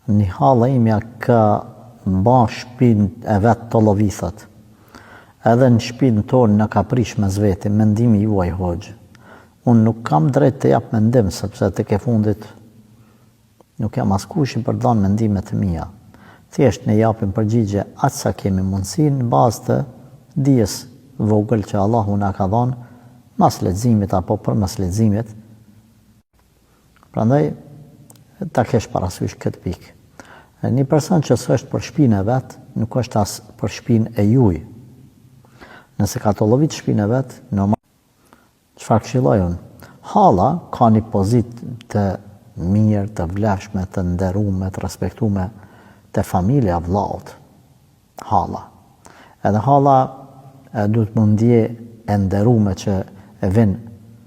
një halë imja ka ba shpinë e vetë të lovithët. Edhe në shpinë tonë në ka prish me zveti, mendimi juaj hoxhë. Unë nuk kam drejt të jap mendim, sepse të ke fundit nuk jam askush për dhanë mendimet e mia. Thjesht ne japim përgjigje atë sa kemi mundësi në bazë të dijes vogël që Allahu na ka dhënë mas leximit apo përmes leximit. Prandaj ta kesh parasysh këtë pikë. Një person që s'është për shpinë e vet, nuk është as për shpinë e juaj. Nëse ka të llovit shpinë e vet, normal çfarë këshilloj unë? Halla ka një pozitë të mirë, të vlefshme, të nderuar, të respektuar te familja vllaut. Halla. Edhe halla duhet të mundje e nderuar që e vin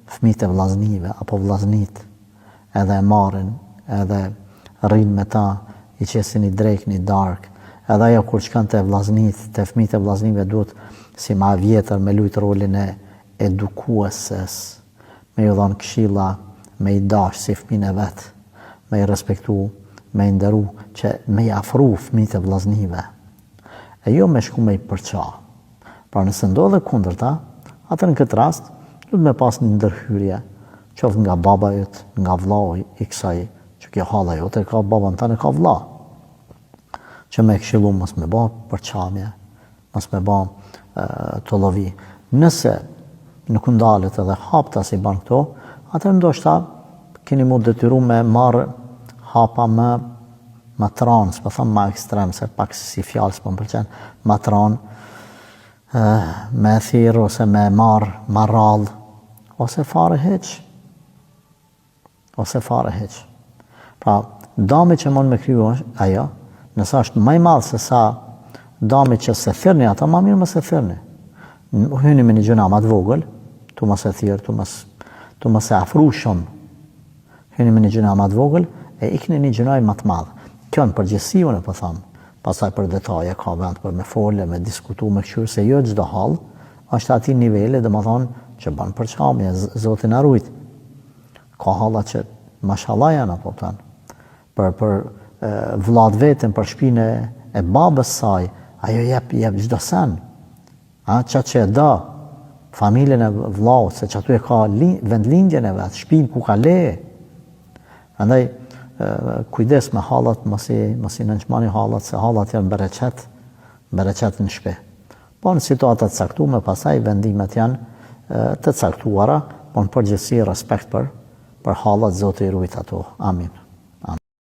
fëmijët e vllaznive apo vllaznit, edhe e marrin, edhe rrin me ta, i qesin i drejk, i dark. Edhe ajo kur shkon te vllaznit, te fëmijët e vllaznive duhet si ma vjetër me lujt rolin e edukueses, me ju dhanë këshilla, me i dash si fëmijën e vet, me i respektu, me i nderu, që me i afru fëmijët e vllaznive. E jo me shku me i përqa. Pra nëse ndodhe kundërta, atër në këtë rast, duhet me pas një ndërhyrje, qoftë nga baba jot, nga vllau i kësaj, që kjo halla jote ka baban tane, ka vlla. Që me këshillu mos me ba përqamje, mos me ba të llovi. Nëse nuk ndalet edhe hapta si ban këto, atër ndoshta keni mu detyru me marrë hapa më tranë, s'po them më ekstrem, se pak si fjalë s'po më pëlqen, më tranë, me thirr ose me marrë marrall, ose fare hiç. Pra, dami që mund me kryu ajo, nësa është më i madh se sa dami që se thirrni ata, më mirë mos e thirrni. Hyni me një gjuna më të vogël, tu mos e thirr, tu mos e afru shumë. Hyni me një gjuna më të vogël e ikni një gjunaj më të madh. Kjo në përgjithësi unë po them. Pastaj për detaje ka vend për me folë, me diskutu, me këshyrë, se jo çdo hall është atij niveli, domethënë që bën përçamje, Zoti na ruaj. Ka halla që mashallah janë apo tan. Për vllat vetën, për shpinë e babës saj, ajo jep çdo sen. Çka që e do, familjen e vllaut, se çatu e ka vendlindjen e vet, shtëpinë ku ka leje. Prandaj kujdes me hallat, mos i nënçmani hallat, se hallat janë bereqet në shtëpi. Po në situata të caktuara, pastaj vendimet janë të caktuara, po në përgjithësi respekt për hallat, Zoti i ruajt ato. Amin.